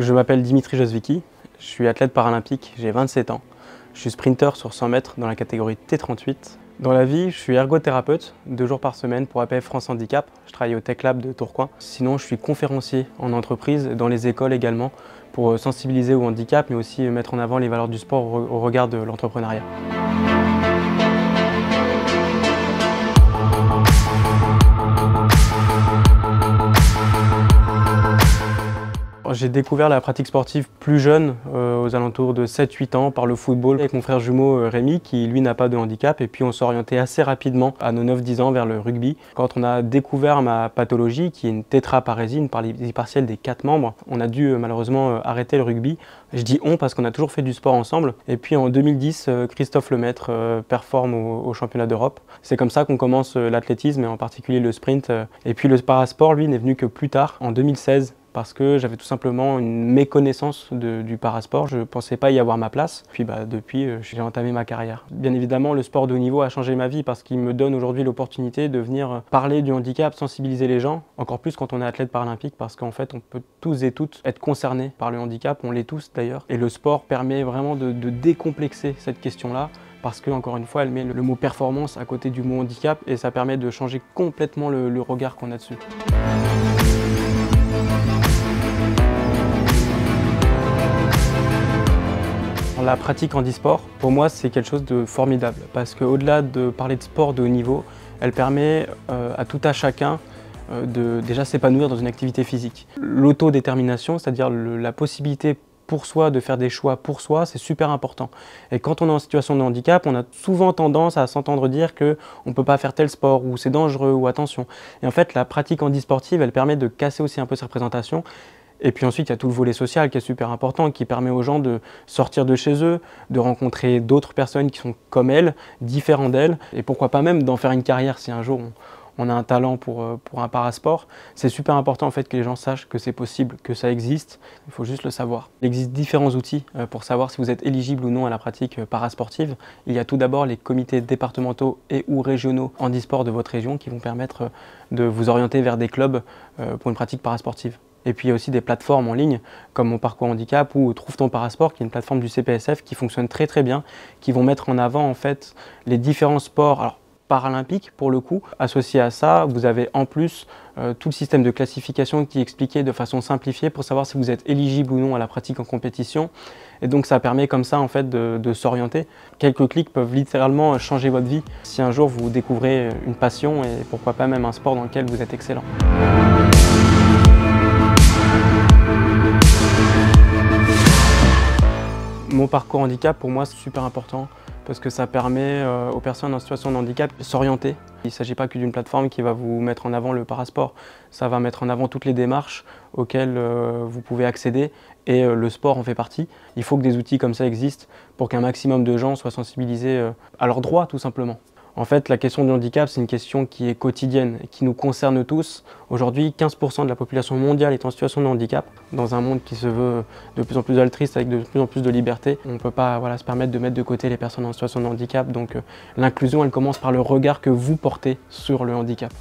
Je m'appelle Dimitri Josvicki, je suis athlète paralympique, j'ai 27 ans. Je suis sprinter sur 100 mètres dans la catégorie T38. Dans la vie, je suis ergothérapeute, 2 jours par semaine pour APF France Handicap. Je travaille au Tech Lab de Tourcoing. Sinon, je suis conférencier en entreprise, dans les écoles également, pour sensibiliser au handicap, mais aussi mettre en avant les valeurs du sport au regard de l'entrepreneuriat. J'ai découvert la pratique sportive plus jeune, aux alentours de 7-8 ans, par le football avec mon frère jumeau Rémi qui lui n'a pas de handicap, et puis on s'est orienté assez rapidement à nos 9-10 ans vers le rugby. Quand on a découvert ma pathologie qui est une tétraparésie, une paralysie partielle des 4 membres, on a dû malheureusement arrêter le rugby. Je dis on parce qu'on a toujours fait du sport ensemble, et puis en 2010 Christophe Lemaître performe au championnat d'Europe. C'est comme ça qu'on commence l'athlétisme et en particulier le sprint, et puis le parasport lui n'est venu que plus tard, en 2016. Parce que j'avais tout simplement une méconnaissance du parasport. Je ne pensais pas y avoir ma place. Puis depuis, j'ai entamé ma carrière. Bien évidemment, le sport de haut niveau a changé ma vie parce qu'il me donne aujourd'hui l'opportunité de venir parler du handicap, sensibiliser les gens. Encore plus quand on est athlète paralympique, parce qu'en fait, on peut tous et toutes être concernés par le handicap. On l'est tous d'ailleurs. Et le sport permet vraiment de décomplexer cette question-là. Parce que, encore une fois, elle met le mot performance à côté du mot handicap et ça permet de changer complètement le regard qu'on a dessus. La pratique handisport, pour moi, c'est quelque chose de formidable parce qu'au-delà de parler de sport de haut niveau, elle permet à tout à chacun de déjà s'épanouir dans une activité physique. L'autodétermination, c'est-à-dire la possibilité pour soi de faire des choix pour soi, c'est super important. Et quand on est en situation de handicap, on a souvent tendance à s'entendre dire qu'on ne peut pas faire tel sport, ou c'est dangereux, ou attention. Et en fait, la pratique handisportive, elle permet de casser aussi un peu ces représentations. Et puis ensuite, il y a tout le volet social qui est super important, qui permet aux gens de sortir de chez eux, de rencontrer d'autres personnes qui sont comme elles, différents d'elles, et pourquoi pas même d'en faire une carrière si un jour on a un talent pour un parasport. C'est super important en fait que les gens sachent que c'est possible, que ça existe, il faut juste le savoir. Il existe différents outils pour savoir si vous êtes éligible ou non à la pratique parasportive. Il y a tout d'abord les comités départementaux et ou régionaux handisport de votre région qui vont permettre de vous orienter vers des clubs pour une pratique parasportive. Et puis il y a aussi des plateformes en ligne comme Mon Parcours Handicap ou Trouve ton Parasport, qui est une plateforme du CPSF qui fonctionne très très bien, qui vont mettre en avant en fait les différents sports, alors paralympiques pour le coup. Associé à ça, vous avez en plus tout le système de classification qui est expliqué de façon simplifiée pour savoir si vous êtes éligible ou non à la pratique en compétition. Et donc ça permet comme ça en fait de s'orienter. Quelques clics peuvent littéralement changer votre vie si un jour vous découvrez une passion et pourquoi pas même un sport dans lequel vous êtes excellent. Mon parcours handicap, pour moi, c'est super important parce que ça permet aux personnes en situation de handicap de s'orienter. Il ne s'agit pas que d'une plateforme qui va vous mettre en avant le parasport, ça va mettre en avant toutes les démarches auxquelles vous pouvez accéder et le sport en fait partie. Il faut que des outils comme ça existent pour qu'un maximum de gens soient sensibilisés à leurs droits tout simplement. En fait, la question du handicap, c'est une question qui est quotidienne et qui nous concerne tous. Aujourd'hui, 15% de la population mondiale est en situation de handicap. Dans un monde qui se veut de plus en plus altruiste, avec de plus en plus de liberté, on ne peut pas se permettre de mettre de côté les personnes en situation de handicap. Donc l'inclusion, elle commence par le regard que vous portez sur le handicap.